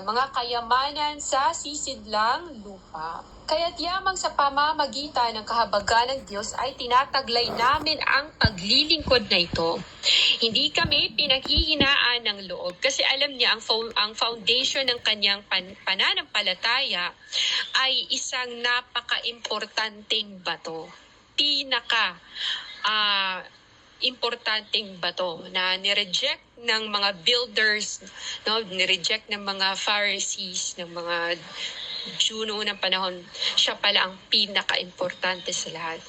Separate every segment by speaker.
Speaker 1: mga kayamanan sa sisidlang lupa. Kaya't yamang sa pamamagitan ng kahabagan ng Diyos ay tinataglay namin ang paglilingkod na ito. Hindi kami pinaghihinaan ng loob kasi alam niya ang foundation ng kanyang pananampalataya ay isang napaka-importanteng bato. Importanteng bato na nireject ng mga builders, no, nireject ng mga Pharisees, ng mga Jew noong unang panahon. Siya pala ang pinaka-importante sa lahat.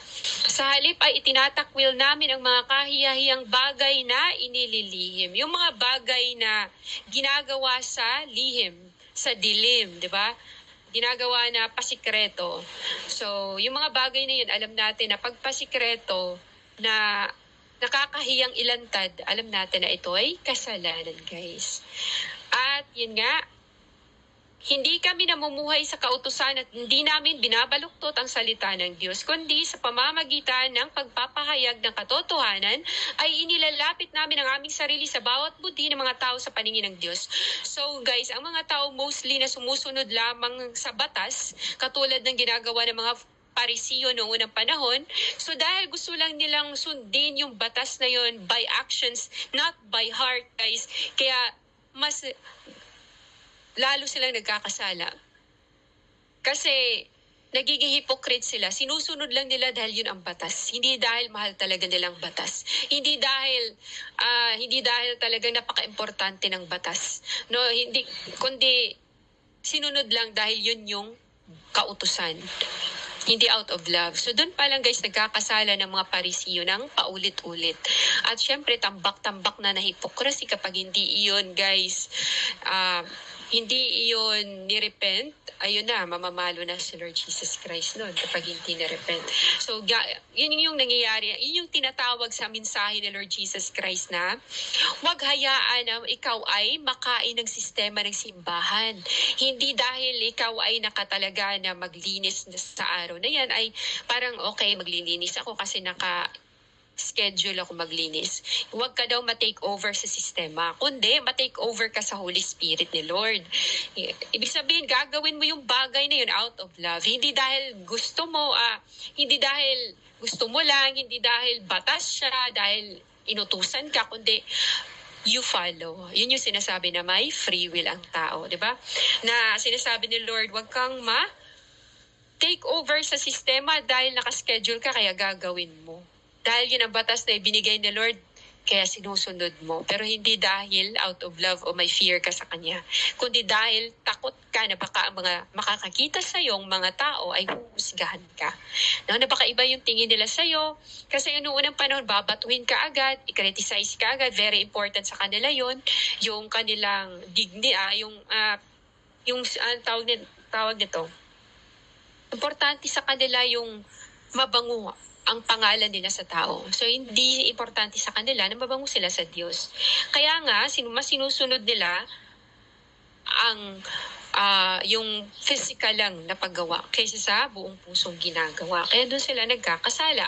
Speaker 1: Sa halip ay itinatakwil namin ang mga kahiyahiyang bagay na inililihim. Yung mga bagay na ginagawa sa lihim, sa dilim, di ba? Ginagawa na pasikreto. So, yung mga bagay na yun, alam natin na pagpasikreto na nakakahiyang ilantad, alam natin na ito ay kasalanan, guys. At yun nga, hindi kami namumuhay sa kautusan at hindi namin binabaluktot ang salita ng Diyos, kundi sa pamamagitan ng pagpapahayag ng katotohanan ay inilalapit namin ang aming sarili sa bawat budhi ng mga tao sa paningin ng Diyos. So guys, ang mga tao mostly na sumusunod lamang sa batas, katulad ng ginagawa ng mga Parisiyo noong unang panahon. So dahil gusto lang nilang sundin yung batas na yun by actions, not by heart, guys. Kaya mas lalo silang nagkakasala. Kasi nagiging hypocrite sila. Sinusunod lang nila dahil yun ang batas. Hindi dahil mahal talaga nilang batas. Hindi dahil talagang napaka-importante ng batas. No, hindi, kundi sinunod lang dahil yun yung kautusan. Hindi out of love. So doon pa lang guys, nagkakasala ng mga Parisiyo ng paulit-ulit. At syempre, tambak-tambak na hypocrisy kapag hindi iyon guys, hindi iyon nirepent, ayun na, mamamalo na si Lord Jesus Christ noon kapag hindi nirepent. So yun yung nangyayari, yun yung tinatawag sa mensahe ni Lord Jesus Christ na huwag hayaan na ikaw ay makain ng sistema ng simbahan. Hindi dahil ikaw ay nakatalaga na maglinis sa araw na yan ay parang okay, maglilinis ako kasi schedule ako maglinis. Huwag ka daw ma-take over sa sistema, kundi ma-take over ka sa Holy Spirit ni Lord. Ibig sabihin, gagawin mo yung bagay na yun out of love. Hindi dahil gusto mo, hindi dahil gusto mo lang, hindi dahil batas siya, dahil inutusan ka, kundi you follow. Yun yung sinasabi na may free will ang tao, di ba? Na sinasabi ni Lord, huwag kang take over sa sistema dahil nakaschedule ka, kaya gagawin mo. Dahil yun ang batas na ibinigay ni Lord, kaya sinusunod mo. Pero hindi dahil out of love o may fear ka sa Kanya, kundi dahil takot ka na baka ang mga makakakita sa yung mga tao ay huhusgahan ka. No, na baka iba yung tingin nila sa iyo, kasi noong unang panahon, babatuhin ka agad, i-criticize ka agad, very important sa kanila yon, yung kanilang tawag nito, importante sa kanila yung mabango ang pangalan nila sa tao. So, hindi importante sa kanila na mabango sila sa Diyos. Kaya nga, mas sinusunod nila ang yung physical lang na paggawa kaysa sa buong pusong ginagawa. Kaya doon sila nagkakasala.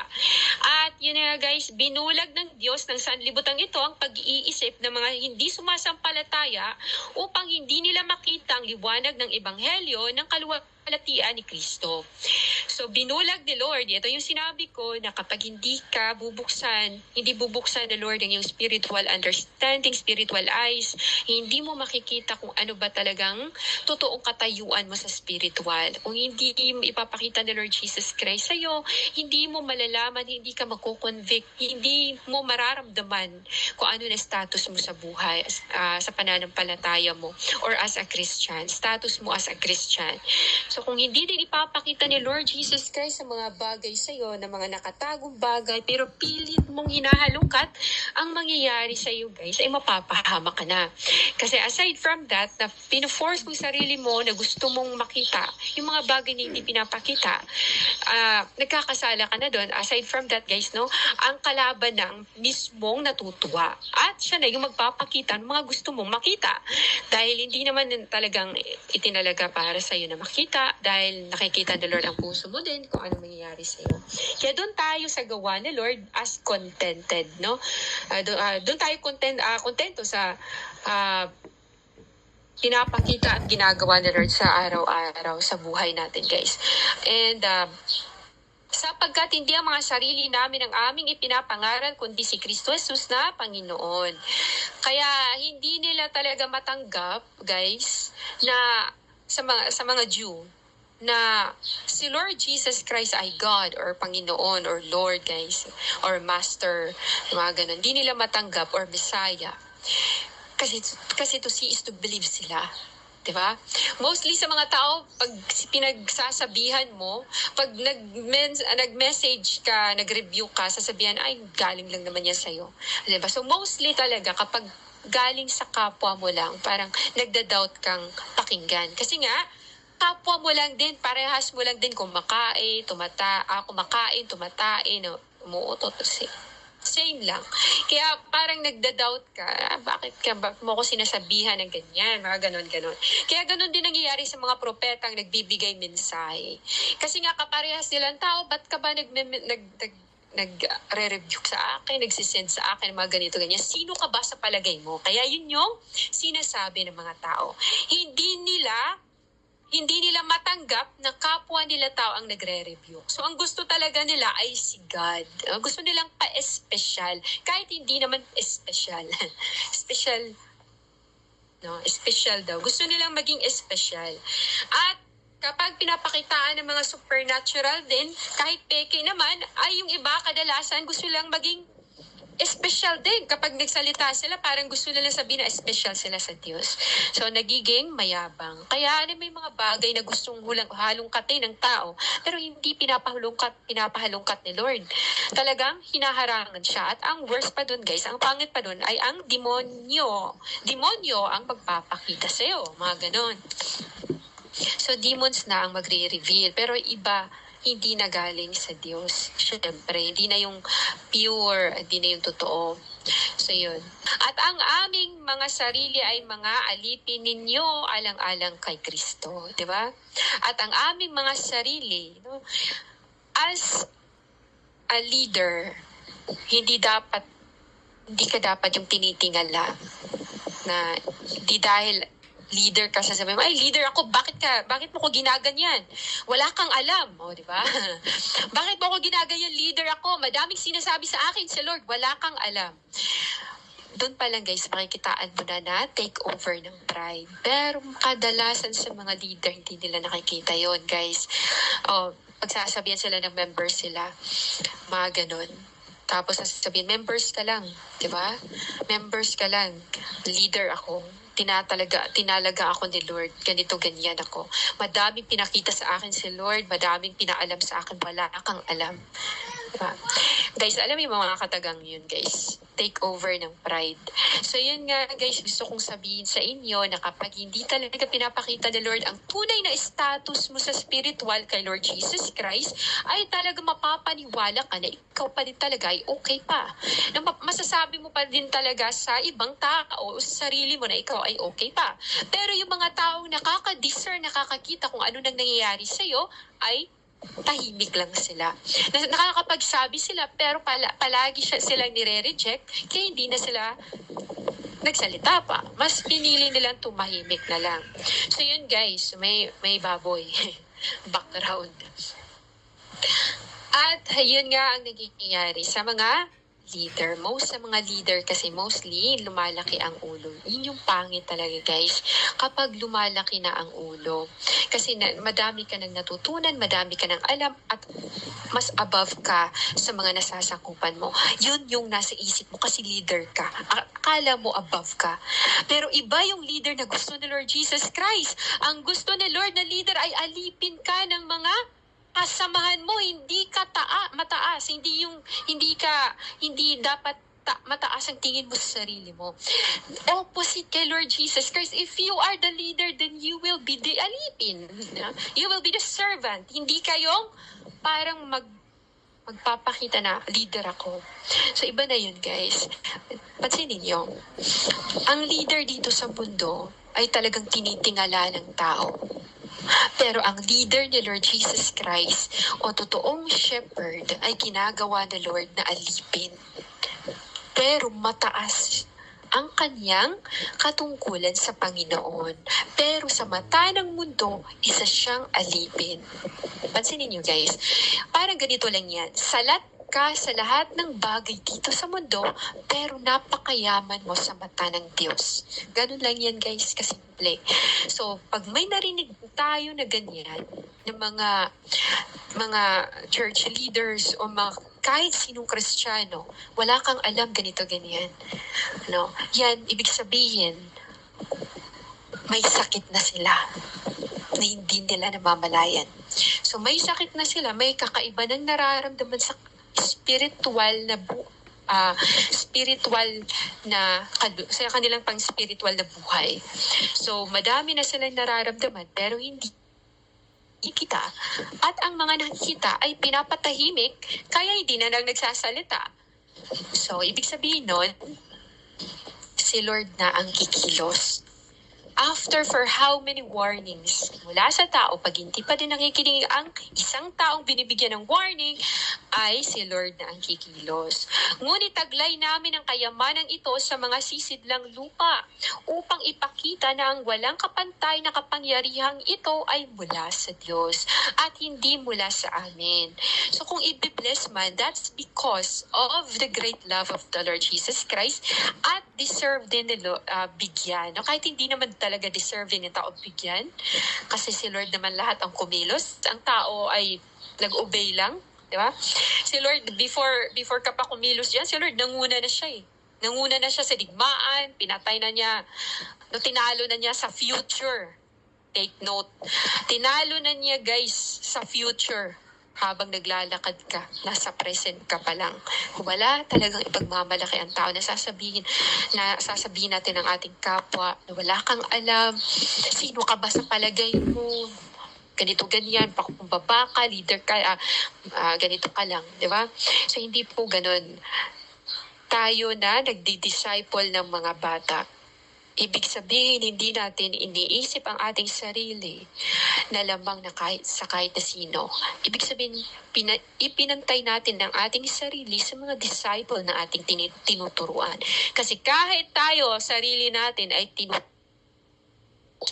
Speaker 1: At yun nga guys, binulag ng Diyos ng sanlibutang ito ang pag-iisip ng mga hindi sumasampalataya upang hindi nila makita ang liwanag ng Ebanghelyo ng kaluwalhatian ni Kristo. So binulag ni Lord, ito yung sinabi ko na kapag hindi bubuksan ni Lord ang yung spiritual understanding, spiritual eyes, hindi mo makikita kung ano ba talagang totoong katayuan mo sa spiritual. Kung hindi ipapakita ni Lord Jesus Christ sa'yo, hindi mo malalaman, hindi ka makukonvict, hindi mo mararamdaman kung ano na status mo sa buhay, sa pananampalataya mo, or as a Christian, status mo as a Christian. So kung hindi din ipapakita ni Lord Jesus Christ sa mga bagay sa'yo, na mga nakatagong bagay, pero pilit mong hinahalungkat, ang mangyayari sa'yo guys, ay mapapahama ka na. Kasi aside from that, na pinu-force mong sarili mo na gusto mong makita yung mga bagay na hindi pinapakita, nagkakasala ka na doon. Aside from that guys, no, ang kalaban ng mismong natutuwa. At siya na yung magpapakita ng mga gusto mong makita. Dahil hindi naman talagang itinalaga para sa'yo na makita, dahil nakikita ni Lord ang puso mo din kung ano mangyayari sa'yo. Kaya doon tayo sa gawa ni Lord as contented, no? Doon tayo kontento sa pinapakita at ginagawa ni Lord sa araw-araw sa buhay natin, guys. And sapagkat hindi ang mga sarili namin ang aming ipinapangaral, kundi si Kristo Jesus na Panginoon. Kaya hindi nila talaga matanggap, guys, na sa mga Jew, na si Lord Jesus Christ ay God or Panginoon or Lord, guys, or Master, mga ganun. Hindi nila matanggap or Messiah. Kasi to see is to believe sila. Diba? Mostly sa mga tao, pag pinagsasabihan mo, pag nag-message ka, nag-review ka, sasabihan, ay, galing lang naman yan sa'yo. Diba? So mostly talaga, kapag galing sa kapwa mo lang, parang nagda-doubt kang pakinggan. Kasi nga, kapwa mo lang din, parehas mo lang din kumakain, tumatain, umuutot. Same lang. Kaya parang nagda-doubt ka, bakit mo ko sinasabihan ng ganyan, mga ganon. Kaya ganon din nangyayari sa mga propetang nagbibigay mensahe. Kasi nga kaparehas nilang tao, ba't ka ba nagre-review sa akin, nagsisend sa akin, mga ganito-ganyan. Sino ka ba sa palagay mo? Kaya yun yung sinasabi ng mga tao. Hindi nila matanggap na kapwa nila tao ang nagre-review. So, ang gusto talaga nila ay si God. Gusto nilang pa-espesyal. Kahit hindi naman espesyal. Espesyal daw. Gusto nilang maging espesyal. At kapag pinapakitaan ng mga supernatural din, kahit peke naman, ay yung iba kadalasan gusto lang maging espesyal din. Kapag nagsalita sila, parang gusto nila sabihin na espesyal sila sa Diyos. So, nagiging mayabang. Kaya may mga bagay na gustong halongkatin ng tao, pero hindi pinapahalongkat ni Lord. Talagang hinaharangan siya. At ang worst pa dun, guys, ang pangit pa dun, ay ang demonyo. Demonyo ang magpapakita sa'yo. Mga ganon. So, demons na ang magre-reveal. Pero iba, hindi na galing sa Diyos. Siyempre, hindi na yung pure, hindi na yung totoo. So, yun. At ang aming mga sarili ay mga alipin ninyo alang-alang kay Kristo. Di ba? At ang aming mga sarili, as a leader, hindi ka dapat yung tinitingala na hindi dahil leader ka, sasabihin mo, ay, leader ako, bakit mo ko ginaganyan? Wala kang alam, di ba? Bakit mo ko ginaganyan, leader ako? Madaming sinasabi sa akin sa Lord, wala kang alam. Doon pa lang, guys, makikitaan mo na take over ng pride. Pero kadalasan sa mga leader, hindi nila nakikita yon, guys. Pagsasabihan sila ng members sila, mga ganon. Tapos sasabihin, members ka lang, di ba? Members ka lang, leader ako. Tinalaga ako ni Lord, ganito, ganyan ako. Madaming pinakita sa akin si Lord, madaming pinaalam sa akin, wala kang alam. Diba? Guys, alam mo yung mga katagang yun, guys. Take over ng pride. So yun nga, guys, gusto kong sabihin sa inyo na kapag hindi talaga pinapakita ni Lord ang tunay na status mo sa spiritual kay Lord Jesus Christ, ay talaga mapapaniwala ka na ikaw pa din talaga ay okay pa. Na masasabi mo pa din talaga sa ibang tao o sa sarili mo na ikaw ay okay pa. Pero yung mga taong nakaka-discern, nakakakita kung ano nang nangyayari sa'yo, ay tahimik lang sila. Nakakapagsabi sila pero palagi silang nire-reject kaya hindi na sila nagsalita pa. Mas pinili nilang tumahimik na lang. So yun, guys, may baboy background. At yun nga ang nangyayari sa mga leader. Most sa mga leader kasi mostly lumalaki ang ulo. Yun yung pangit talaga, guys. Kapag lumalaki na ang ulo. Kasi madami ka nang natutunan, madami ka nang alam, at mas above ka sa mga nasasakupan mo. Yun yung nasa isip mo kasi leader ka. Akala mo above ka. Pero iba yung leader na gusto ni Lord Jesus Christ. Ang gusto ni Lord na leader ay alipin ka ng mga kasamahan mo, hindi ka mataas, hindi dapat mataas ang tingin mo sa sarili mo. Opposite kay Lord Jesus Christ, if you are the leader, then you will be the alipin. You will be the servant. Hindi kayong parang magpapakita na leader ako. So iba na yun, guys. Pansinin niyo, ang leader dito sa mundo ay talagang tinitingala ng tao. Pero ang leader ni Lord Jesus Christ o totoong shepherd ay ginagawa ni Lord na alipin. Pero mataas ang kanyang katungkulan sa Panginoon. Pero sa mata ng mundo, isa siyang alipin. Pansinin niyo guys, parang ganito lang yan. Salat ka sa lahat ng bagay dito sa mundo, pero napakayaman mo sa mata ng Diyos. Ganun lang yan guys, kasimple. So, pag may narinig tayo na ganyan, ng mga church leaders o kahit sinong Kristiyano, wala kang alam ganito ganyan. No? Yan, ibig sabihin, may sakit na sila na hindi nila namamalayan. So may sakit na sila, may kakaiba ng nararamdaman sa spiritual sa kanilang pang spiritual na buhay. So madami na silang nararamdaman pero hindi kita. At ang mga nakikita ay pinapatahimik kaya hindi na lang nagsasalita. So ibig sabihin nun, si Lord na ang kikilos. After for how many warnings mula sa tao, pag hindi pa din nakikinig ang isang taong binibigyan ng warning, ay si Lord na ang kikilos. Ngunit taglay namin ang kayamanang ito sa mga sisidlang lupa upang ipakita na ang walang kapantay na kapangyarihang ito ay mula sa Diyos at hindi mula sa amin. So kung i-bless man, that's because of the great love of the Lord Jesus Christ at deserve din nila bigyan. No? Kahit hindi naman talaga deserve din ng tao bigyan kasi si Lord naman lahat ang kumilos. Ang tao ay nag-obey lang. Diba? Si Lord, before ka pa kumilos dyan, si Lord, nanguna na siya eh. Nanguna na siya sa digmaan, pinatay na niya, no, tinalo na niya sa future. Take note. Tinalo na niya guys sa future habang naglalakad ka, nasa present ka pa lang. Wala talagang ipagmamalaki ang tao na sasabihin natin ang ating kapwa na wala kang alam, sino ka ba sa palagay mo, ganito ganyan, pakumbaba ka, leader ka, ganito ka lang, di ba? So hindi po ganun. Tayo na nagdi-disciple ng mga bata. Ibig sabihin, hindi natin iniisip ang ating sarili na lamang na kahit na sino. Ibig sabihin, ipinantay natin ang ating sarili sa mga disciple na ating tinuturuan. Kasi kahit tayo, sarili natin ay tinuturuan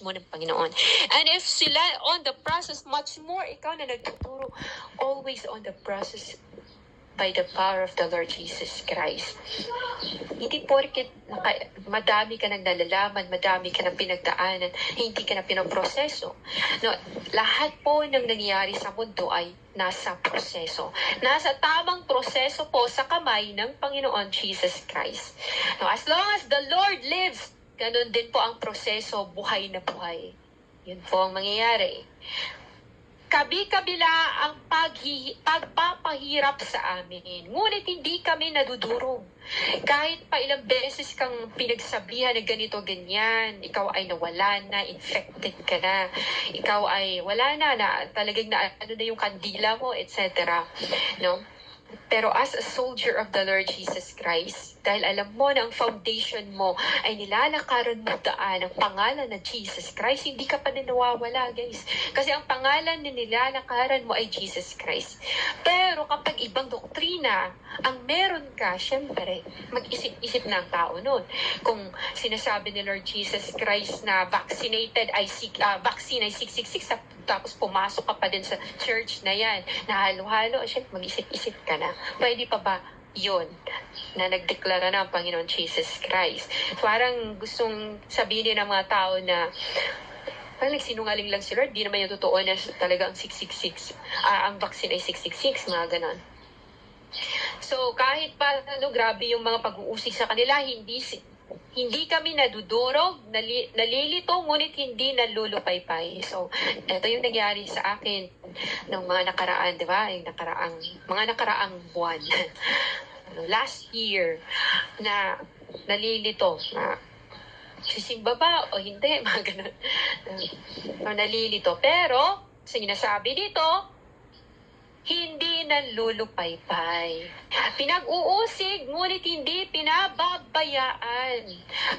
Speaker 1: mo ng Panginoon. And if sila on the process, much more ikaw na nagtuturo, always on the process by the power of the Lord Jesus Christ. Hindi porket madami ka nang nalalaman, madami ka nang pinagdaanan, hindi ka na pinoproseso. No, lahat po ng nangyayari sa mundo ay nasa proseso. Nasa tamang proseso po sa kamay ng Panginoon Jesus Christ. No, as long as the Lord lives, ganun din po ang proseso, buhay na buhay. Yun po ang mangyayari. Kabi-kabila ang pagpapahirap sa amin. Ngunit hindi kami nadudurog. Kahit pa ilang beses kang pinagsabihan na ganito, ganyan, ikaw ay nawala na, infected ka na, ikaw ay wala na talagang ano na yung kandila mo, etc. No? Pero as a soldier of the Lord Jesus Christ, dahil alam mo na ang foundation mo ay nilalakaran mo daan ang pangalan na Jesus Christ, hindi ka pa din nawawala, guys. Kasi ang pangalan na nilalakaran mo ay Jesus Christ. Pero kapag ibang doktrina ang meron ka, syempre, mag-isip-isip na ang tao nun. Kung sinasabi ni Lord Jesus Christ na vaccinated ay vaccine ay 666, tapos pumasok ka pa din sa church na yan, na halo-halo, syempre mag-isip-isip ka na. Pwede pa ba yun na nagdeklara na ang Panginoon Jesus Christ? Parang gustong sabihin ng mga tao na parang nagsinungaling lang si Lord, di naman yung totoo na talaga ang 666, ang vaccine ay 666, mga ganon. So kahit pa grabe yung mga pag-uusig sa kanila, hindi kami nadudurog, nalilito, ngunit hindi nalulupaypay. So, ito yung nangyari sa akin ng mga nakaraan, di ba? Yung mga nakaraang buwan. Last year, na nalilito, na sisimba ba o hindi, mga ganun. Nalilito. Pero, sinasabi dito, hindi nalulupaypay. Pinag-uusig, ngunit hindi pinababayaan.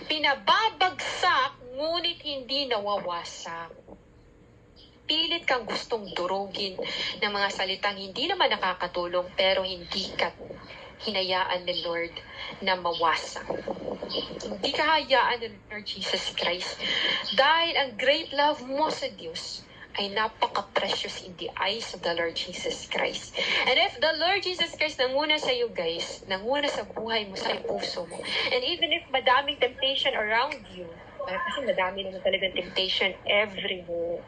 Speaker 1: Pinababagsak, ngunit hindi nawawasak. Pilit kang gustong durugin ng mga salitang hindi naman nakakatulong pero hindi hinayaan ni Lord na mawasak. Hindi ka hayaan ng Lord Jesus Christ. Dahil ang great love mo sa Diyos ay napaka-precious in the eyes of the Lord Jesus Christ. And if the Lord Jesus Christ nanguna sa iyo, guys, nanguna sa buhay mo, sa puso mo, and even if madaming temptation around you, kasi madami naman talagang temptation everywhere.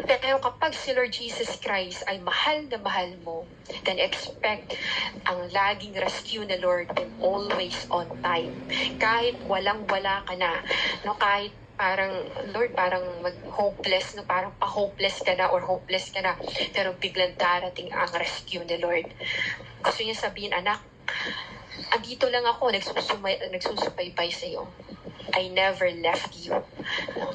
Speaker 1: Pero kapag si Lord Jesus Christ ay mahal na mahal mo, then expect ang laging rescue na Lord and always on time. Kahit walang-wala ka na, no, kahit parang, Lord, parang hopeless, no? Parang pa-hopeless ka na or hopeless ka na. Pero biglang darating ang rescue ni Lord. Gusto niya sabihin, anak, andito lang ako, nagsusubaybay sa iyo. I never left you.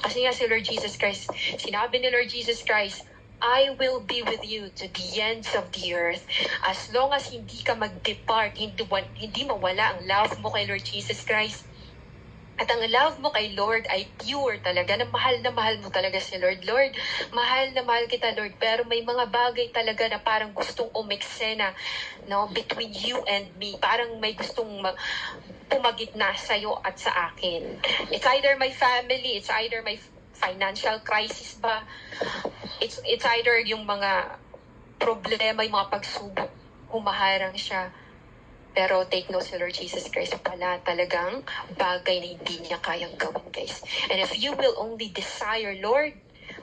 Speaker 1: Kasi nga si Lord Jesus Christ, sinabi ni Lord Jesus Christ, I will be with you to the ends of the earth. As long as hindi ka mag-depart, hindi mawala ang love mo kay Lord Jesus Christ. At ang love mo kay Lord ay pure talaga, na mahal mo talaga si Lord. Lord, mahal na mahal kita, Lord. Pero may mga bagay talaga na parang gustong umeksena, no, between you and me. Parang may gustong pumagitna sa'yo at sa akin. It's either my family, it's either my financial crisis ba, it's either yung mga problema, yung mga pagsubok, humaharang siya. Pero take note, si Lord Jesus Christ pala talagang bagay na hindi niya kayang gawin, guys. And if you will only desire, Lord,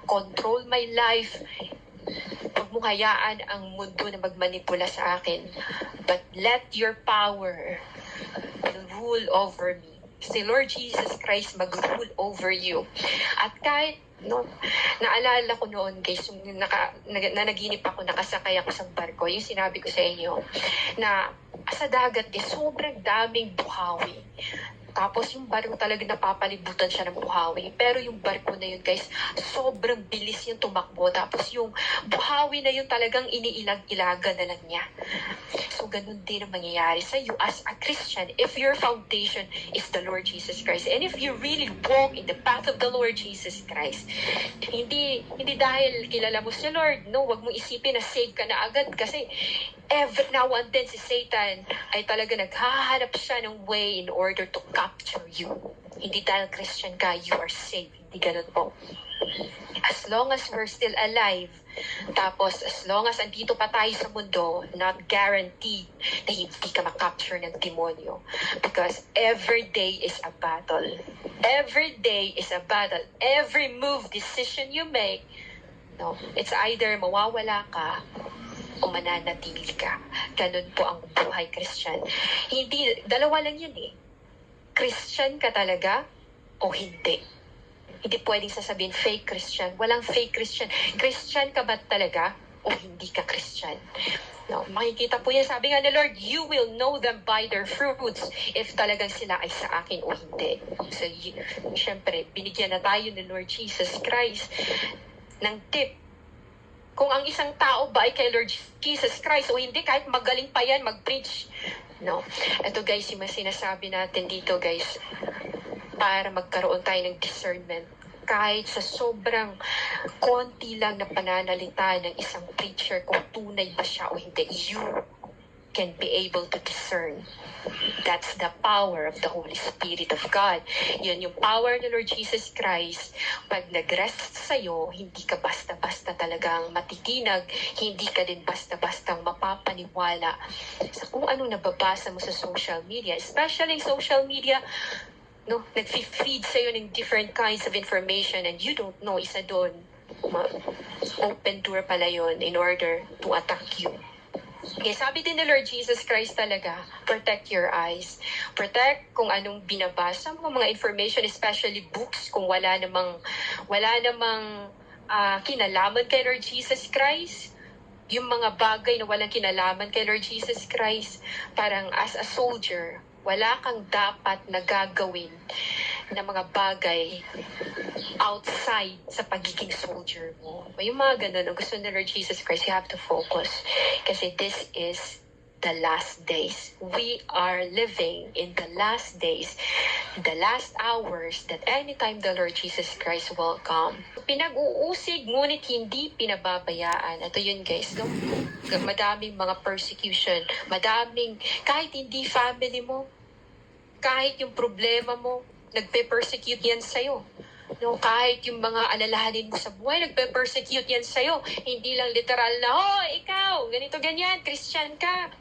Speaker 1: control my life, huwag mong hayaan ang mundo na magmanipula sa akin. But let your power rule over me. Si Lord Jesus Christ mag-rule over you. At kahit, no, naalala ko noon, guys, yung nanaginip ako, nakasakay ako sa barko, yung sinabi ko sa inyo, na sa dagat, sobrang daming buhawi. Tapos yung barko talaga napapalibutan siya ng buhawi. Pero yung barko na yun, guys, sobrang bilis yung tumakbo. Tapos yung buhawi na yun talagang iniilag-ilaga na lang niya. So ganun din ang mangyayari sa you as a Christian if your foundation is the Lord Jesus Christ. And if you really walk in the path of the Lord Jesus Christ, hindi dahil kilala mo si Lord, no, wag mo isipin na save ka na agad kasi every now and then si Satan ay talaga naghahanap siya ng way in order to capture you. Hindi dahil Christian ka, you are saved. Hindi ganun po. As long as we're still alive, tapos as long as andito pa tayo sa mundo, not guaranteed na hindi ka makapture ng demonyo. Because every day is a battle. Every day is a battle. Every move, decision you make, no, it's either mawawala ka o mananatili ka. Ganun po ang buhay Christian. Hindi, dalawa lang yun eh. Christian ka talaga o hindi. Hindi pwedeng sasabihin fake Christian. Walang fake Christian. Christian ka ba talaga o hindi ka Christian? No, makikita po yan. Sabi nga ni Lord, you will know them by their fruits if talagang sila ay sa akin o hindi. So, syempre, binigyan na tayo ni Lord Jesus Christ ng tip. Kung ang isang tao ba ay kay Lord Jesus Christ o hindi, kahit magaling pa yan mag-preach. No. Ito guys, yung sinasabi natin dito guys, para magkaroon tayo ng discernment. Kahit sa sobrang konti lang na pananalita ng isang preacher, kung tunay ba siya o hindi, you can be able to discern. That's the power of the Holy Spirit of God. Yun yung power ng Lord Jesus Christ. Pag nag-rest sa'yo, hindi ka basta-basta talagang matitinag, hindi ka din basta-bastang mapapaniwala sa kung anong nababasa mo sa social media. Especially social media, no, nag-feed sa'yo ng different kinds of information and you don't know, isa doon, open door pala yun in order to attack you. Okay, sabi din ni Lord Jesus Christ talaga, protect your eyes. Protect kung anong binabasa mo, mga information, especially books, kung wala namang kinalaman kay Lord Jesus Christ. Yung mga bagay na walang kinalaman kay Lord Jesus Christ, parang as a soldier, wala kang dapat na gagawin na mga bagay outside sa pagiging soldier mo. Yung mga ganun, ang gusto ng Lord Jesus Christ, you have to focus. Kasi this is the last days. We are living in the last days, the last hours that anytime the Lord Jesus Christ will come. Pinag-uusig, ngunit hindi pinababayaan. Ito yun guys, no? Madaming mga persecution, madaming, kahit hindi family mo, kahit yung problema mo, nagpe-persecute yan sa'yo. No, kahit yung mga alalahanin mo sa buhay, nagpe-persecute yan sa'yo. Hindi lang literal na, oh, ikaw, ganito ganyan, Christian ka.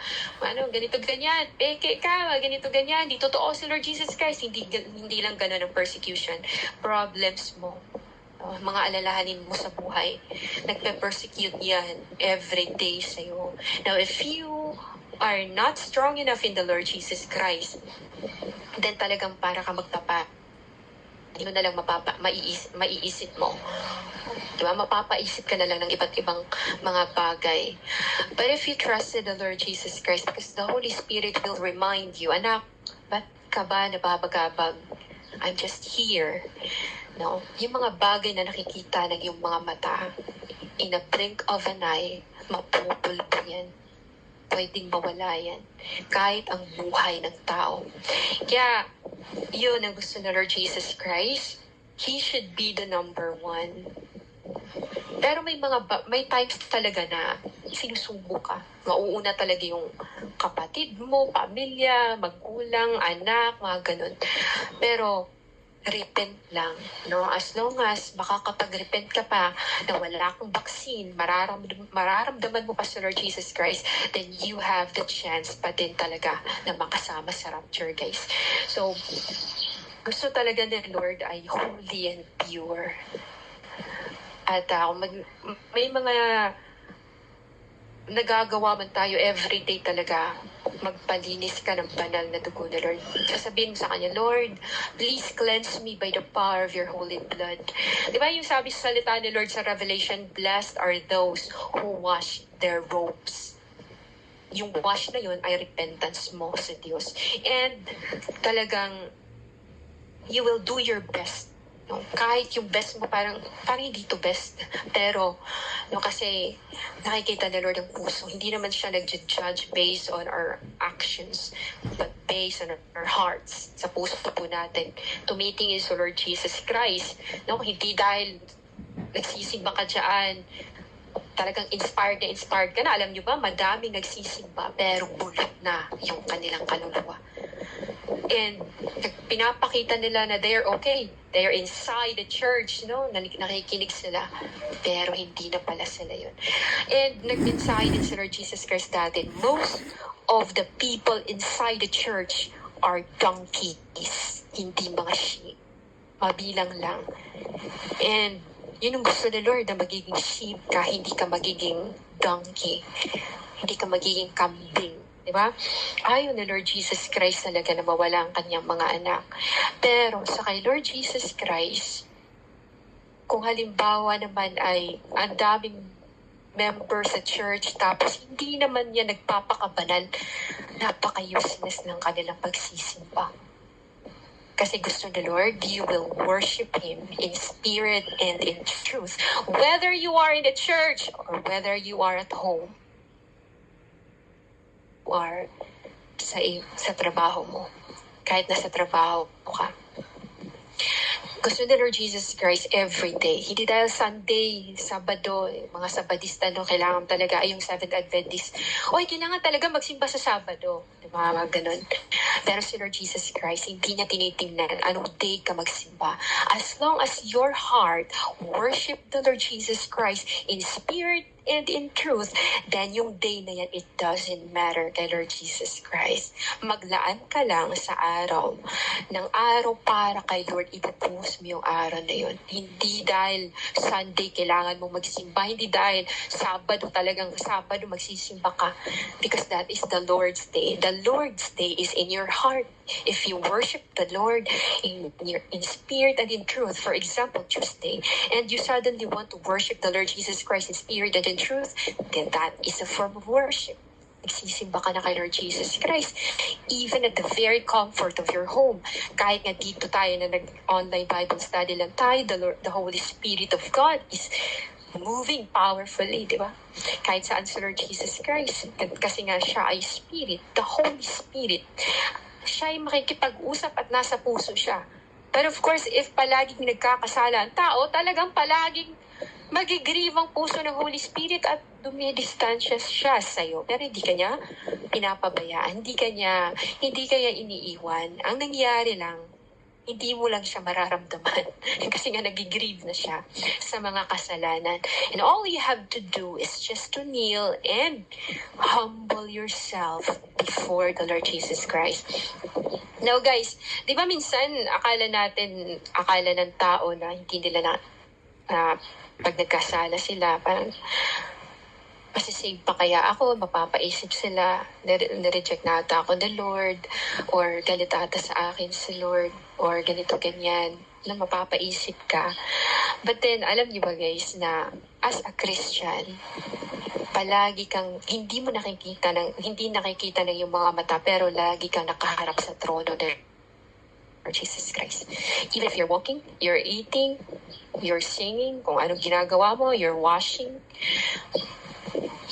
Speaker 1: Ganito ganyan, peke ka, ganito ganyan. Di totoo si Lord Jesus Christ. Hindi lang ganun ang persecution. Problems mo, mga alalahanin mo sa buhay, nagpe-persecute yan every day sa'yo. Now, if you are not strong enough in the Lord Jesus Christ, then talagang para ka magtapa. Hindi mo na lang maiisip mo. Diba? Mapapaisip ka na lang ng iba't ibang mga bagay. But if you trusted the Lord Jesus Christ, because the Holy Spirit will remind you, anak, ba't ka ba nababagabag? I'm just here. No? Yung mga bagay na nakikita ng iyong mga mata, in a blink of an eye, mapupulbo yan. Pwedeng mawala yan. Kahit ang buhay ng tao. Kaya, yun ang gusto ng Lord Jesus Christ. He should be the number one. Pero may times talaga na sinusubo ka. Mauuna talaga yung kapatid mo, pamilya, magulang, anak, mga ganun. Pero, repent lang, no? As long as makakapag-repent ka pa na wala kang vaccine, mararamdaman mo pa sa Lord Jesus Christ, then you have the chance pa din talaga na makasama sa rapture, guys. So, gusto talaga ni Lord ay holy and pure. At may mga nagagawa man tayo everyday talaga, magpalinis ka ng banal na dugo ni Lord. Sasabihin mo sa kanya, Lord, please cleanse me by the power of your holy blood. Di ba yung sabi sa salita ni Lord sa Revelation, blessed are those who wash their robes. Yung wash na yun ay repentance mo sa Diyos. And talagang you will do your best. No, kahit yung best mo parang hindi to best, pero kasi nakikita ni Lord ang puso. Hindi naman siya nag-judge based on our actions, but based on our hearts. Sa puso po natin tumitingin sa Lord Jesus Christ, hindi dahil nagsisimba ka dyan talagang inspired ka na. Alam nyo ba, madaming nagsisimba pero bulok na yung kanilang kaluluwa. And pinapakita nila na they're okay. They're inside the church, nakikinig sila. Pero hindi na pala sila yun. And nag-inside din si Lord Jesus Christ dati. Most of the people inside the church are donkeys. Hindi mga sheep. Mabilang lang. And yun ang gusto ni Lord, na magiging sheep ka, hindi ka magiging donkey. Hindi ka magiging kambing. Diba? Ayaw ni Lord Jesus Christ talaga na mawala ang kanyang mga anak. Pero sa kay Lord Jesus Christ, kung halimbawa naman ay ang daming members sa church tapos hindi naman niya nagpapakabanal, napaka-useless ng kanilang pagsisimba. Kasi gusto ni Lord, you will worship Him in spirit and in truth. Whether you are in the church or whether you are at home, or sa trabaho mo. Kahit nasa trabaho ka. Gusto ni Lord Jesus Christ every day. Hindi dahil Sunday, Sabado, mga Sabadista, kailangan talaga, ay yung Seventh Adventist, kailangan talaga magsimba sa Sabado. Mga ganun. Pero si Lord Jesus Christ, hindi niya tinitingnan anong day ka magsimba. As long as your heart worship the Lord Jesus Christ in spirit and in truth, then yung day na yan, it doesn't matter kay Lord Jesus Christ. Maglaan ka lang sa araw. Ng araw para kay Lord, ipupuhos mo yung araw na yun. Hindi dahil Sunday kailangan mong magsimba. Hindi dahil Sabado magsisimba ka. Because that is the Lord's day. The Lord's day is in your heart. If you worship the Lord in spirit and in truth, for example, Tuesday, and you suddenly want to worship the Lord Jesus Christ in spirit and in truth, then that is a form of worship. Nagsisimba ka na kay Lord Jesus Christ, even at the very comfort of your home. Kahit nga dito tayo na nag-online Bible study lang tayo, the Holy Spirit of God is moving powerfully, di ba? Kahit saan si Lord Jesus Christ. Kasi nga siya ay Spirit, the Holy Spirit. Siya ay makikipag-usap at nasa puso siya. But of course, if palaging nagkakasala ang tao, talagang palaging magigrieve ang puso ng Holy Spirit at dumidistansya siya sa'yo. Pero hindi ka niya pinapabayaan, hindi ka niya iniiwan. Ang nangyari lang, hindi mo lang siya mararamdaman kasi nga nagigrieve na siya sa mga kasalanan. And all you have to do is just to kneel and humble yourself before the Lord Jesus Christ. Now guys, di ba minsan akala ng tao na hindi nila pag nagkasala sila, parang masisave pa kaya ako, mapapaisip sila, nireject na ata ako ng Lord, or galit ata sa akin si Lord, or ganito ganyan, na mapapaisip ka. But then, alam niyo ba guys, na as a Christian, palagi kang, hindi nakikita ng yung mga mata, pero lagi kang nakaharap sa trono ng Lord Jesus Christ. Even if you're walking, you're eating, you're singing, kung anong ginagawa mo, you're washing,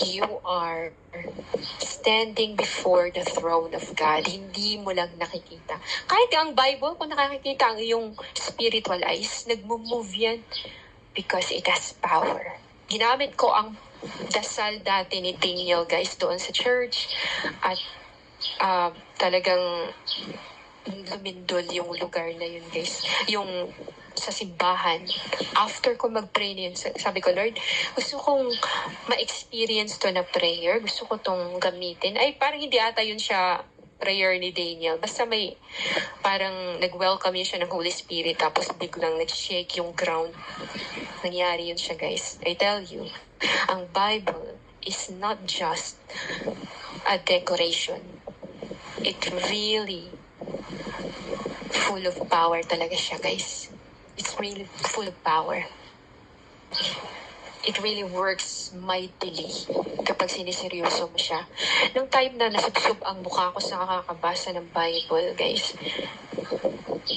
Speaker 1: you are standing before the throne of God. Hindi mo lang nakikita. Kahit ang Bible, kung nakakikita ang iyong spiritual eyes, nagmo-move yan because it has power. Ginamit ko ang dasal dati ni Daniel, guys, doon sa church. At talagang lumindol yung lugar na yun, guys. Yung sa simbahan. After ko mag-pray na yun, sabi ko, Lord, gusto kong ma-experience to na prayer. Gusto ko tong gamitin. Ay, parang hindi ata yun siya prayer ni Daniel. Basta may parang nag-welcome yun siya ng Holy Spirit. Tapos biglang nag-shake yung ground. Nangyari yun siya, guys. I tell you, ang Bible is not just a decoration. It really full of power talaga siya, guys. It's really full of power. It really works mightily kapag siniseryoso mo siya. Nung time na nasubsob ang mukha ko sa kakabasa ng Bible, guys,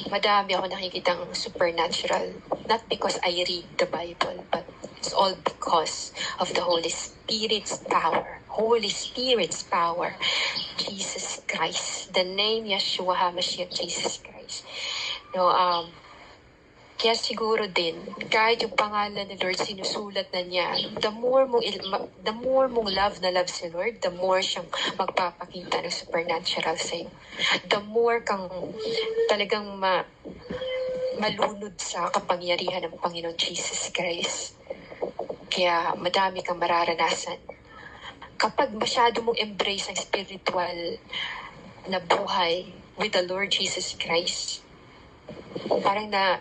Speaker 1: madami ako nakikitang supernatural. Not because I read the Bible, but it's all because of the Holy Spirit's power. Holy Spirit's power. Jesus Christ. The name Yeshua HaMashiach, Jesus Christ. Kaya siguro din, kahit yung pangalan ni Lord sinusulat na niya, the more mong love si Lord, the more siyang magpapakita ng supernatural sa'yo. The more kang talagang malunod sa kapangyarihan ng Panginoon Jesus Christ. Kaya madami kang mararanasan. Kapag masyado mong embrace ang spiritual na buhay with the Lord Jesus Christ, parang na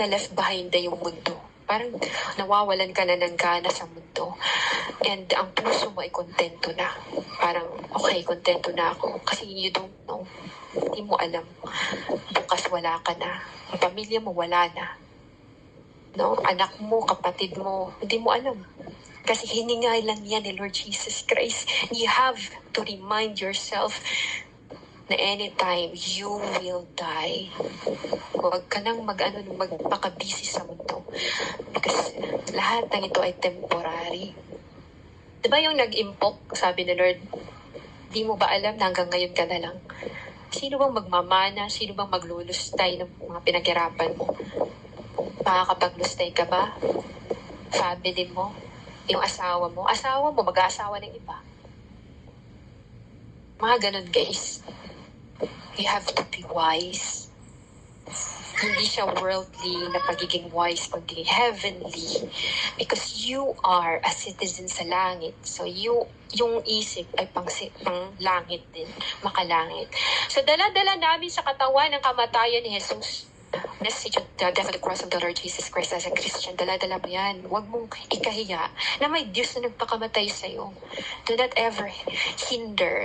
Speaker 1: left behind na yung mundo. Parang nawawalan ka na ng gana sa mundo. And ang puso mo ay kontento na. Parang, okay, kontento na ako. Kasi you don't know. Hindi mo alam. Bukas wala ka na. Ang pamilya mo wala na. No? Anak mo, kapatid mo, hindi mo alam. Kasi hiningay lang yan ni Lord Jesus Christ. You have to remind yourself na anytime you will die. Huwag ka nang magpaka-busy sa mundo. Because lahat ng ito ay temporary. Diba yung nag-impok, sabi ni Lord, di mo ba alam na hanggang ngayon ka na lang? Sino bang magmamana? Sino bang maglulustay ng mga pinaghirapan mo? Makakapaglustay ka ba? Family mo? Yung asawa mo? Asawa mo, mag-aasawa ng iba. Mga ganun, guys. You have to be wise. Hindi siya worldly na pagiging wise, kundi heavenly. Because you are a citizen sa langit. So yung isip ay pang langit din, makalangit. So dala-dala namin sa katawan ng kamatayan ni Jesus. Message of the death of the cross of the Lord Jesus Christ as a Christian. Dala-dala mo yan. Huwag mong ikahiya na may Diyos na nagpakamatay sa'yo. Do not ever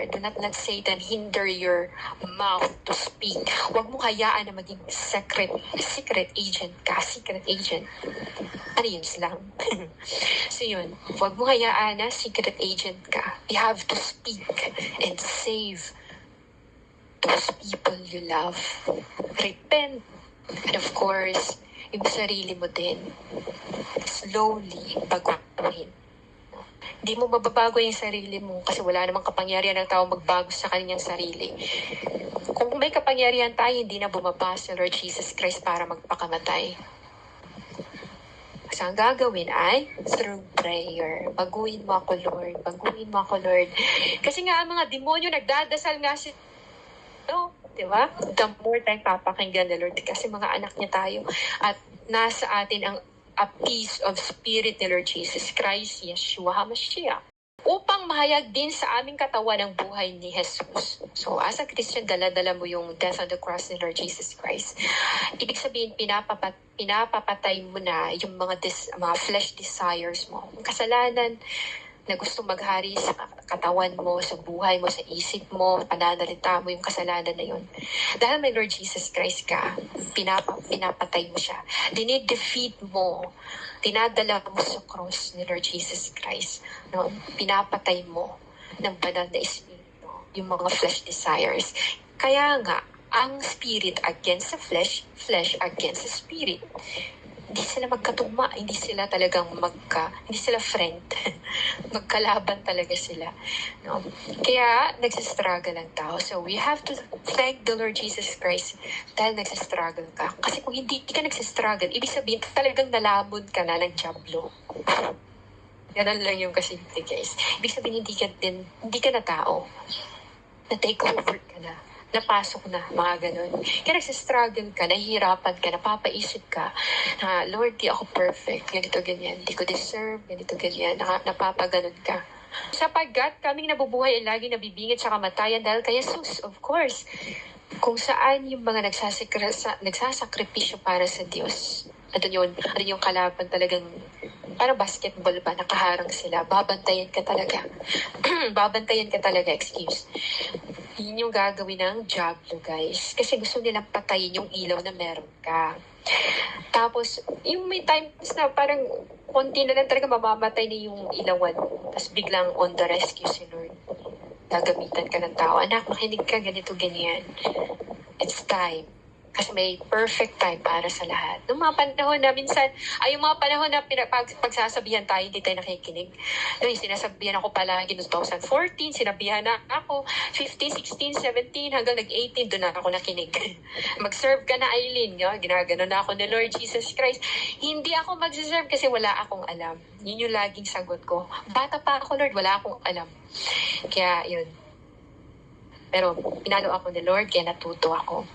Speaker 1: do not let Satan hinder your mouth to speak. Huwag mong hayaan na maging secret agent ka. Secret agent. Ano yun, Islam? So yun, huwag mong hayaan na secret agent ka. You have to speak and save those people you love. Repent. And of course, yung sarili mo din. Slowly, baguhin. Hindi mo mababago yung sarili mo kasi wala namang kapangyarihan ng tao magbago sa kanyang sarili. Kung may kapangyarihan tayo, hindi na bumaba si Lord Jesus Christ para magpakamatay. So, ang gagawin ay through prayer. Baguhin mo ako, Lord. Baguhin mo ako, Lord. Kasi nga, ang mga demonyo, nagdadasal nga si di ba? The more time papakinggan ni Lord kasi mga anak niya tayo at nasa atin ang a peace of spirit ni Lord Jesus Christ, Yeshua HaMashiach, upang mahayag din sa aming katawan ang buhay ni Jesus. So, as a Christian, dala-dala mo yung death on the cross ni Lord Jesus Christ. Ibig sabihin, pinapapatay mo na yung mga flesh desires mo. Yung kasalanan na gusto maghari sa katawan mo, sa buhay mo, sa isip mo, pananalita mo yung kasalanan na yun. Dahil may Lord Jesus Christ ka, pinapatay mo siya. Dinidefeat mo, dinadala mo sa cross ni Lord Jesus Christ. No? Pinapatay mo ng banal na espiritu, yung mga flesh desires. Kaya nga, ang spirit against the flesh, flesh against the spirit. Hindi sila magkatugma, hindi sila talagang hindi sila friend. Magkalaban talaga sila. No? Kaya, nagsistruggle ang tao. So, we have to thank the Lord Jesus Christ dahil nagsistruggle ka. Kasi kung hindi ka nagsistruggle, ibig sabihin talagang nalamon ka na ng diablo. Ganun lang yung kasimple, guys. Ibig sabihin, hindi ka na tao. Na-take over ka na. Napasok na, mga ganun. Kaya nagsistruggle ka, nahihirapan ka, napapaisip ka, na Lord, di ako perfect, ganito, ganyan, di ko deserve, ganito, ganyan, napapaganon ka. Sapagkat kaming nabubuhay ay lagi nabibingit sa kamatayan dahil kay Jesus, of course. Kung saan yung mga nagsasakripisyo para sa Diyos. Ano yung kalaban talagang, parang basketball ba, nakaharang sila, babantayan ka talaga. Babantayan ka talaga, excuse. Yun yung gagawin ng diablo, guys. Kasi gusto nilang patayin yung ilaw na meron ka. Tapos, yung may times na parang konti na lang talaga mamamatay na yung ilawan. Tapos biglang on the rescue si Lord. Gagamitan ka ng tao. Anak, makinig ka, ganito, ganyan. It's time. Kasi may perfect time para sa lahat. Noong mga panahon na minsan, yung mga panahon na pagsasabihan tayo, hindi tayo nakikinig. Yung sinasabihan ako palagi noong 2014, sinabihan na ako, 15, 16, 17, hanggang nag-18, doon na ako nakinig. Mag-serve ka na, Eileen. Ginagano na ako ni Lord Jesus Christ. Hindi ako mag-serve kasi wala akong alam. Yun yung laging sagot ko. Bata pa ako, Lord, wala akong alam. Kaya, yun. Pero, pinalo ako ni Lord, kaya natuto ako.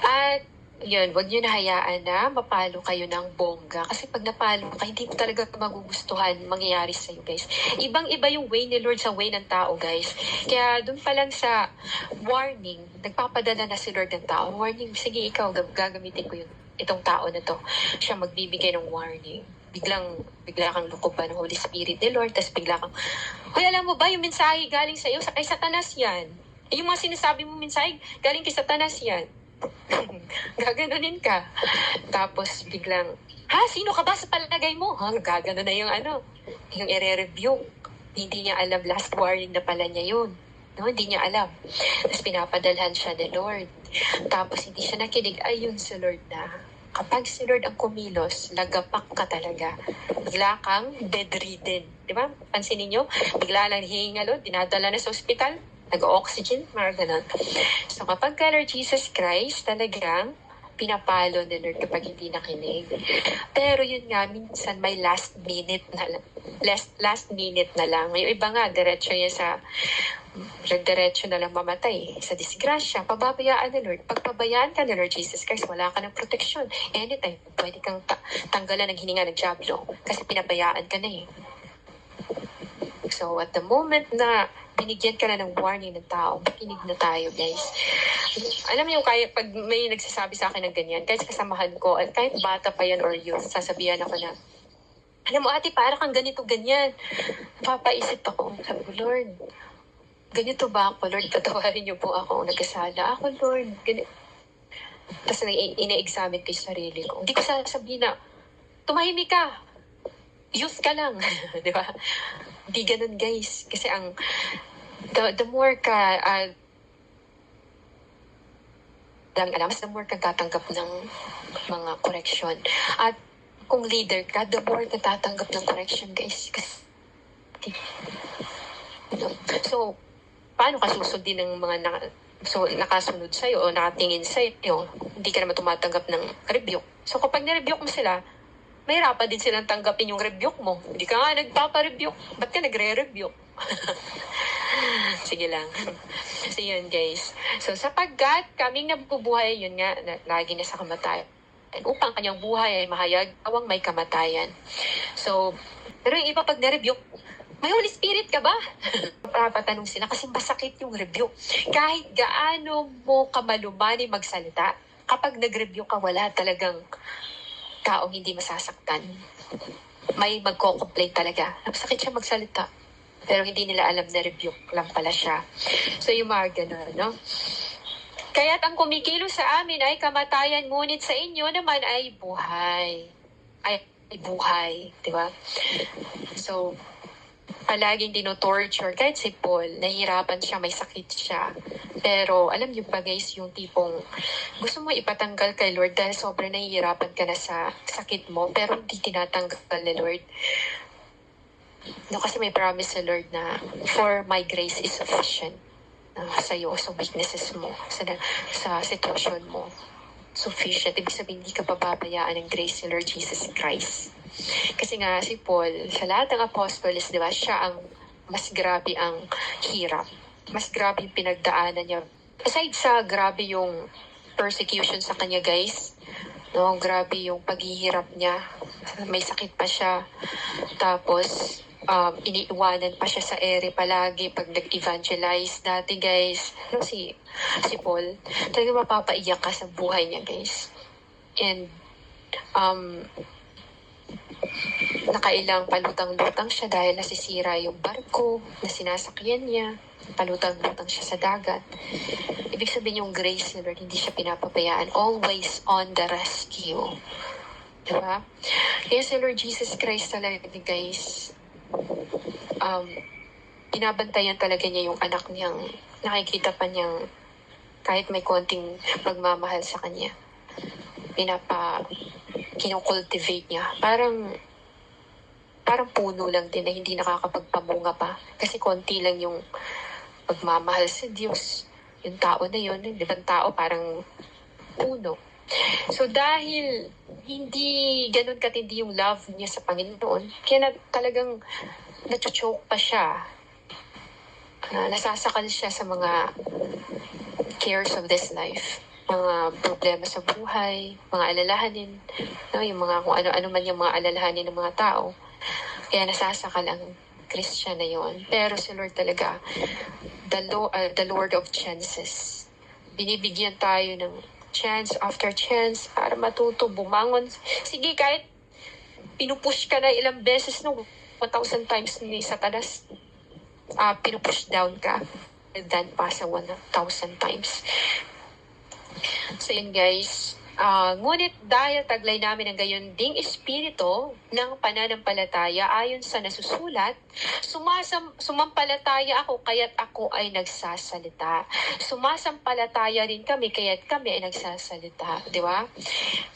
Speaker 1: At yun, wag nyo na hayaan na mapalo kayo ng bongga. Kasi pag napalo ka, hindi mo talaga magugustuhan mangyayari sa iyo, guys. Ibang-iba yung way ni Lord sa way ng tao, guys. Kaya doon pa lang sa warning, nagpapadala na si Lord ng tao. Warning, sige ikaw, gagamitin ko itong tao na to. Siya magbibigay ng warning. Bigla kang lukuban ng Holy Spirit ni Lord, tapos bigla kang, hoy, alam mo ba, yung mensahe galing sa iyo, kay Satanas yan. Yung mga sinasabi mo mensahe, galing kay Satanas yan. Gaganunin ka. Tapos biglang, sino ka ba sa palagay mo? Gagano na yung yung ire-review. Hindi niya alam, last warning na pala niya yun. No, hindi niya alam. Tapos pinapadalhan siya ni Lord. Tapos hindi siya nakinig. Ayun sa Lord na. Kapag si Lord ang kumilos, lagapak ka talaga. Bigla kang bedridden. Di ba? Pansinin niyo, bigla lang hihingalo, dinadala na sa ospital. Nag-oxygen, mga ganun. So, kapag ka Lord Jesus Christ, talagang pinapalo ni Lord kapag hindi nakinig. Pero yun nga, minsan may last minute na lang. Yung iba nga, diretso na lang mamatay sa disgrasya. Pababayaan ni Lord. Pag pabayaan ka ni Lord Jesus Christ, wala ka ng proteksyon. Anytime, pwede kang tanggalan ng hininga ng diablo kasi pinabayaan ka na eh. So, at the moment na binigyan ka na ng warning ng tao, makinig na tayo, guys. Alam niyo, pag may nagsasabi sa akin ng ganyan, kahit kasamahan ko, at kahit bata pa yan or youth, sasabihan ako na, alam mo ate, para kang ganito, ganyan. Napapaisip ako, sabi ko, Lord, ganito ba ako, Lord? Patawarin niyo po ako, nagkasala. Ako, Lord, ganito. Tapos ina-examine ko yung sarili ko. Hindi ko sasabihin na, tumahimik ka. Youth ka lang. Di ba? Di ganun, guys. Kasi the more ka daming alam, mas the more kang tatanggap ng mga correction. At kung leader ka, the more ka tatanggap ng correction, guys. Kasi, so, paano ka susundin ng mga nakasunod sa'yo o nakatingin sa'yo? Hindi ka naman tumatanggap ng rebuke. So, kapag nirebuke mo sila, mahirapan din silang tanggapin yung rebuke mo. Hindi ka nga nagpapa-rebuke. Ba't ka nagre-rebuke? Sige lang. So, yun, guys. So, sapagkat kaming nabubuhay, yun nga, lagi na sa kamatayan. Upang kanyang buhay ay mahayag, awang may kamatayan. So, pero yung iba pag na-rebuke, may Holy Spirit ka ba? Papatanong sila kasi masakit yung rebuke. Kahit gaano mo kamalumani magsalita, kapag nag-rebuke ka, wala talagang taong hindi masasaktan. May magko-complain talaga. Masakit siya magsalita. Pero hindi nila alam na rebuke lang pala siya. So yung mga gano'n, no? Kaya't ang kumikilos sa amin ay kamatayan, ngunit sa inyo naman ay buhay. Ay buhay, di ba? So, palaging dino-torture. Kahit si Paul, nahihirapan siya, may sakit siya. Pero alam niyo pa guys, yung tipong gusto mo ipatanggal kay Lord dahil sobrang nahihirapan ka na sa sakit mo, pero hindi tinatanggal ni Lord. No, kasi may promise sa Lord na for my grace is sufficient sa'yo, sa weaknesses mo, sa sitwasyon mo. Sufficient. Ibig sabihin, hindi ka pababayaan ng grace ni Lord Jesus Christ. Kasi nga si Paul, sa lahat ng apostoles, di ba, siya ang mas grabe ang hirap. Mas grabe yung pinagdaanan niya. Aside sa grabe yung persecution sa kanya, guys, no, grabe yung paghihirap niya. May sakit pa siya. Tapos, iniiwanan pa siya sa ere palagi pag nag-evangelize. Dati, guys, no, si Paul, talaga mapapaiyak ka sa buhay niya, guys. And, nakailang palutang-lutang siya dahil nasisira yung barko na sinasakyan niya. Palutang-lutang siya sa dagat. Ibig sabihin yung grace ni Lord, hindi siya pinapabayaan. Always on the rescue. Diba? Kaya si Lord Jesus Christ talaga, guys, binabantayan talaga niya yung anak niyang, nakikita pa niyang kahit may konting pagmamahal sa kanya. Kinocultivate niya. Parang puno lang din na hindi nakakapagpamunga pa. Kasi konti lang yung pagmamahal sa Diyos. Yung tao na yun, di ba tao parang puno. So dahil hindi ganun katindi yung love niya sa Panginoon, kaya talagang nachochoke pa siya. Nasasakal siya sa mga cares of this life. Mga problema sa buhay, mga alalahanin, no? Yung mga kung ano-ano man yung mga alalahanin ng mga tao. Kaya nasasakal ang Christian na yon. Pero si Lord talaga, the Lord of chances. Binibigyan tayo ng chance after chance para matuto, bumangon. Sige, kahit pinupush ka na ilang beses, no, 1,000 times ni Satanas, pinupush down ka, than pa sa 1,000 times. So yun guys, ngunit dahil taglay namin ang gayon ding espiritu ng pananampalataya ayon sa nasusulat, sumampalataya ako kaya't ako ay nagsasalita. Sumasampalataya rin kami kaya't kami ay nagsasalita. Di ba?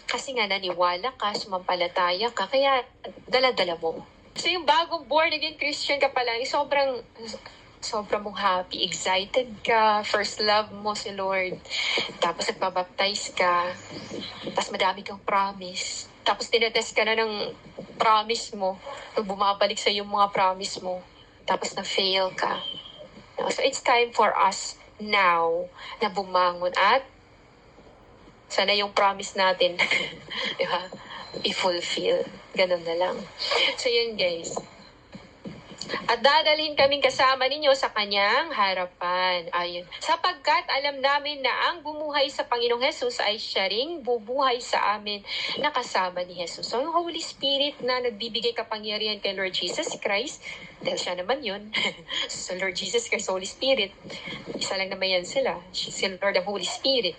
Speaker 1: Kasi nga naniwala ka, sumampalataya ka, kaya dala-dala mo. So yung bagong born again Christian ka pa lang, sobrang mong happy, excited ka, first love mo si Lord, tapos nagpabaptize ka, tapos madami kang promise, tapos tinetest ka na ng promise mo, bumabalik sa yung mga promise mo, tapos na-fail ka. So it's time for us now na bumangon at sana yung promise natin, di ba, i-fulfill. Ganun na lang. So yun guys. At dadalhin kaming kasama ninyo sa kanyang harapan. Ayun. Sapagkat alam namin na ang bumuhay sa Panginoong Jesus ay siya ring bubuhay sa amin na kasama ni Jesus. So yung Holy Spirit na nagbibigay kapangyarihan kay Lord Jesus Christ, dahil siya naman yun. So Lord Jesus Christ, Holy Spirit, isa lang naman yan sila. Si Lord ang Holy Spirit.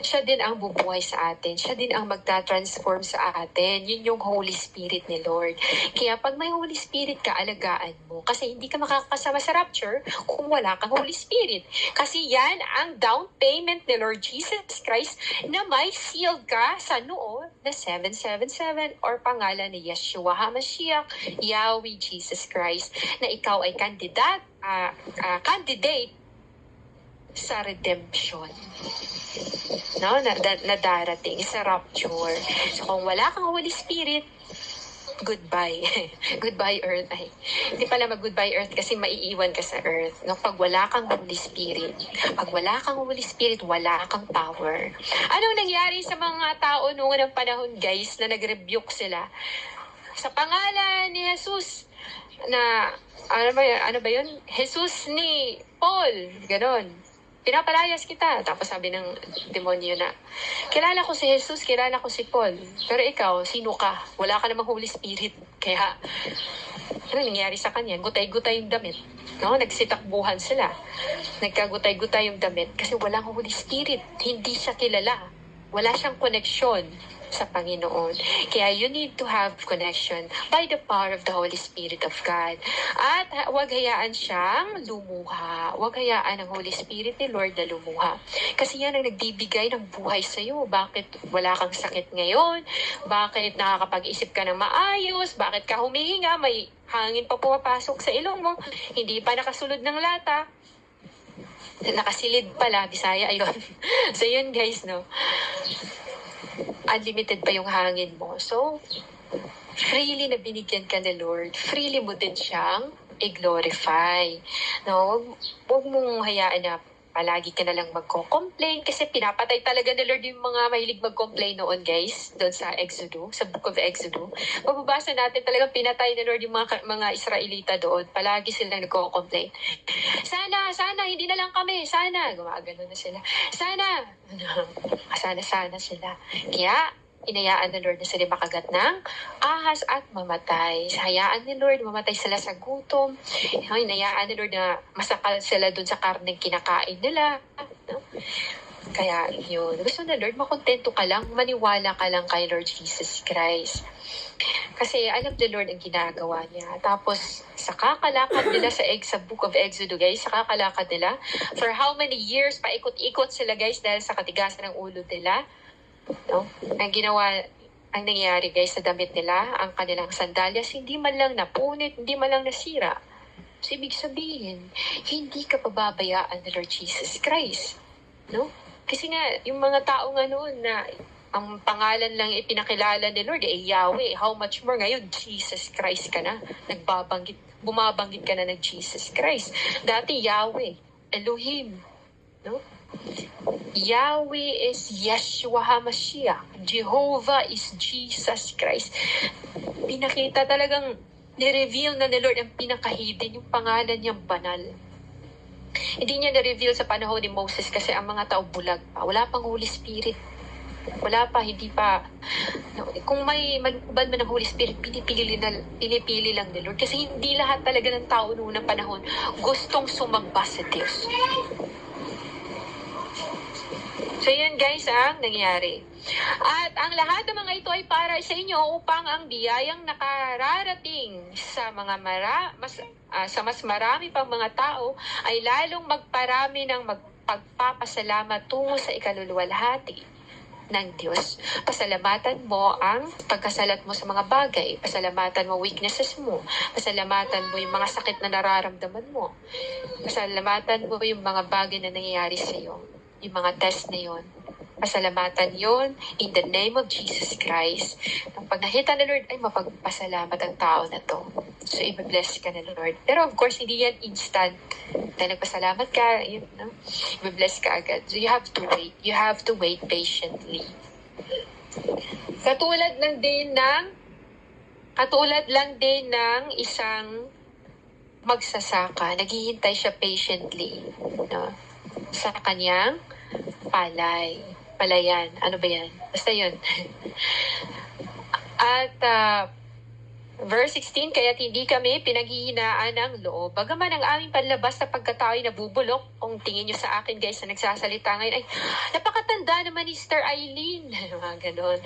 Speaker 1: siya din ang bubuhay sa atin. Siya din ang magta-transform sa atin. Yun yung Holy Spirit ni Lord. Kaya pag may Holy Spirit ka, alagaan mo. Kasi hindi ka makakasama sa rapture kung wala kang Holy Spirit. Kasi yan ang down payment ni Lord Jesus Christ na may sealed ka sa noo na 777 or pangalan ni Yeshua HaMashiach, Yahweh Jesus Christ, na ikaw ay candidate sa redemption, no, na darating sa rapture. So kung wala kang Holy Spirit, goodbye. Goodbye earth. Ay, hindi pala mag-goodbye earth kasi maiiwan ka sa earth. No, pag wala kang Holy Spirit, wala kang power. Anong nangyari sa mga tao noong ng panahon, guys, na nag-rebuke sila? Sa pangalan ni Jesus, na, ano ba yun? Jesus ni Paul. Ganon. Pinapalayas kita. Tapos sabi ng demonyo na, kilala ko si Jesus, kilala ko si Paul. Pero ikaw, sino ka? Wala ka namang Holy Spirit. Kaya, ano nangyari sa kanya? Gutay-gutay yung damit. No? Nagsitakbuhan sila. Nagkagutay-gutay yung damit kasi walang Holy Spirit. Hindi siya kilala. Wala siyang koneksyon sa Panginoon. Kaya you need to have connection by the power of the Holy Spirit of God. At huwag hayaan siyang lumuha. Huwag hayaan ang Holy Spirit ni Lord na lumuha. Kasi yan ang nagbibigay ng buhay sa iyo. Bakit wala kang sakit ngayon? Bakit nakakapag-isip ka ng maayos? Bakit ka humihinga? May hangin pa pumapasok sa ilong mo. Hindi pa nakasulod ng lata. Nakasilid pala, Bisaya, ayun. So yun guys, no? Unlimited pa yung hangin mo. So, freely na binigyan ka ni Lord, freely mo din siyang i-glorify. No? Huwag mong hayaan na palagi ka na lang magko-complain kasi pinapatay talaga ni Lord yung mga mahilig mag-complain noon, guys, doon sa Exodus, sa Book of Exodus. Mababasa natin talagang pinatay ni Lord yung mga Israelita doon. Palagi silang nagko-complain. Sana, hindi na lang kami. Sana, gumagano na sila. Sana sila. Kaya, inayaan ni Lord na sila makagat ng ahas at mamatay. Hayaan ni Lord, mamatay sila sa gutom. Inayaan ni Lord na masakal sila dun sa karneng kinakain nila. No? Kaya yun, gusto na Lord, makontento ka lang, maniwala ka lang kay Lord Jesus Christ. Kasi alam ni Lord ang ginagawa niya. Tapos, sa kakalakad nila sa Book of Exodus, guys, sa kakalakad nila, for how many years, paikot-ikot sila, guys, dahil sa katigasan ng ulo nila. No? Ang nangyayari guys sa damit nila, ang kanilang sandalyas, hindi man lang napunit, hindi man lang nasira. So, ibig sabihin, hindi ka pababayaan ni Lord Jesus Christ. No? Kasi nga, yung mga tao nga noon na ang pangalan lang ipinakilala ni Lord ay Yahweh. How much more ngayon, Jesus Christ ka na. Bumabanggit ka na ng Jesus Christ. Dati Yahweh, Elohim. No? Yahweh is Yeshua HaMashiach. Jehovah is Jesus Christ. Pinakita talagang ni-reveal na ni Lord ang pinakahidden, yung pangalan niyang banal. Hindi niya na-reveal sa panahon ni Moses kasi ang mga tao bulag pa. Wala pang Holy Spirit. Wala pa, hindi pa. Kung may magubad man ng Holy Spirit, pinipili lang ni Lord. Kasi hindi lahat talaga ng tao noong ng panahon gustong sumamba sa Diyos. So yun guys ang nangyari. At ang lahat ng mga ito ay para sa inyo upang ang biyayang nakararating sa mas marami pang mga tao ay lalong magparami ng pagpapasalamat tungo sa ikaluluwalhati ng Diyos. Pasalamatan mo ang pagkasalat mo sa mga bagay. Pasalamatan mo weaknesses mo. Pasalamatan mo yung mga sakit na nararamdaman mo. Pasalamatan mo yung mga bagay na nangyayari sa iyo. Yung mga test na yon. Pasalamatan yon in the name of Jesus Christ. Pag nakita na Lord, ay mapagpasalamat ang tao na to. So, i-bless ka na Lord. Pero of course, hindi yan instant. Dahil nagpasalamat ka, i-bless ka agad. So, you have to wait. You have to wait patiently. Katulad lang din ng isang magsasaka. Naghihintay siya patiently. No? Sa kanyang palayan. Ano ba yan? Basta yun. At Verse 16, kaya't hindi kami pinaghihinaan ng loob. Bagaman ang aming panlabas na pagkatao ay nabubulok, kung tingin nyo sa akin guys na nagsasalita ngayon, ay napakatanda naman ni Sister Eileen. Mga ganon.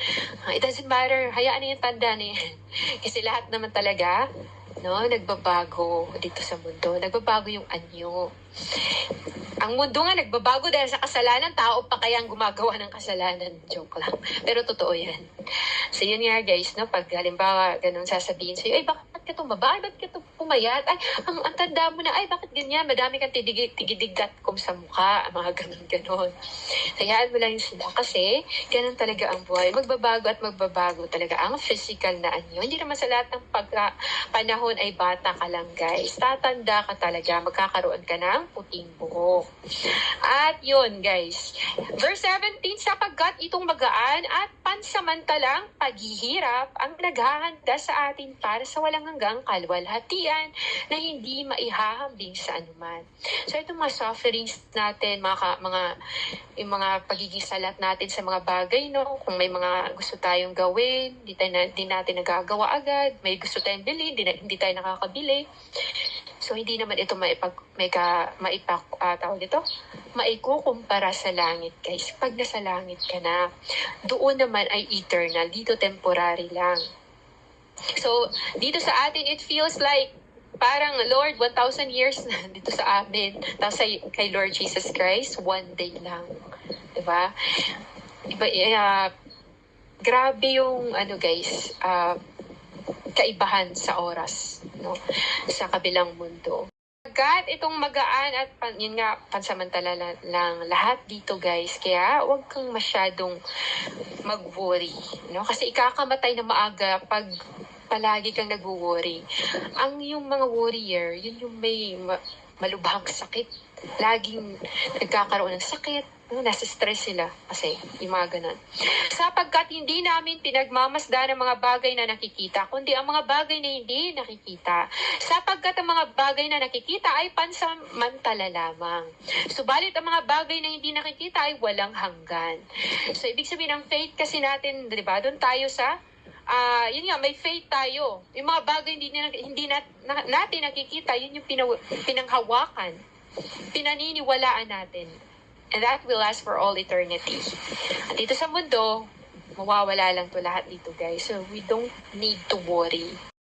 Speaker 1: It doesn't matter, hayaan na yung tanda na yan. Kasi lahat naman talaga, no, nagbabago dito sa mundo. Nagbabago yung anyo. Ang mundo nga nagbabago dahil sa kasalanan, tao pa kaya ang gumagawa ng kasalanan. Joke lang. Pero totoo yan. So yun nga guys, no, pag halimbawa ganun sasabihin sa'yo, ay bakit ka tumaba? Ay bakit ka pumayat? Ay, ang tanda mo na, ay bakit ganyan? Madami kang tigidig.com sa mukha. Mga ganun. Hayaan mo lang yun sila kasi ganun talaga ang buhay. Magbabago at magbabago talaga ang physical na anyo. Hindi naman sa lahat ng panahon ay bata ka lang guys. Tatanda ka talaga, magkakaroon ka ng puting buhok. At yun guys, verse 17, sapagkat itong magaan at pansamantalang paghihirap ang naghahanda sa atin para sa walang hanggang kalwalhatian na hindi maihahambing sa anuman. So itong mga sufferings natin, yung mga pagiging salat natin sa mga bagay, no? Kung may mga gusto tayong gawin, di natin nagagawa agad, may gusto tayong bilhin, hindi tayo nakakabili. So, hindi naman ito maikukumpara sa langit, guys. Pag nasa langit ka na, doon naman ay eternal. Dito temporary lang. So, dito sa atin, it feels like parang, Lord, 1,000 years na dito sa amin. Tapos kay Lord Jesus Christ, 1 day lang. Diba? Grabe yung, guys, kaibahan sa oras, no, sa kabilang mundo. Agad itong magaan at yun nga, pansamantala lang lahat dito guys, kaya huwag kang masyadong mag-worry, no, kasi ikakamatay na maaga pag palagi kang nag-worry. Yung mga warrior, yun yung may malubhang sakit, laging nagkakaroon ng sakit, nasa stress sila kasi yung mga ganun. Sapagkat hindi namin pinagmamasdan ang mga bagay na nakikita, kundi ang mga bagay na hindi nakikita. Sapagkat ang mga bagay na nakikita ay pansamantala lamang. Subalit ang mga bagay na hindi nakikita ay walang hanggan. So ibig sabihin ng faith kasi natin, di ba? Doon tayo sa yun nga, may faith tayo. Yung mga bagay hindi natin nakikita, yun yung pinanghawakan, pinaniniwalaan natin. And that will last for all eternity. At dito sa mundo, mawawala lang to lahat dito guys. So we don't need to worry.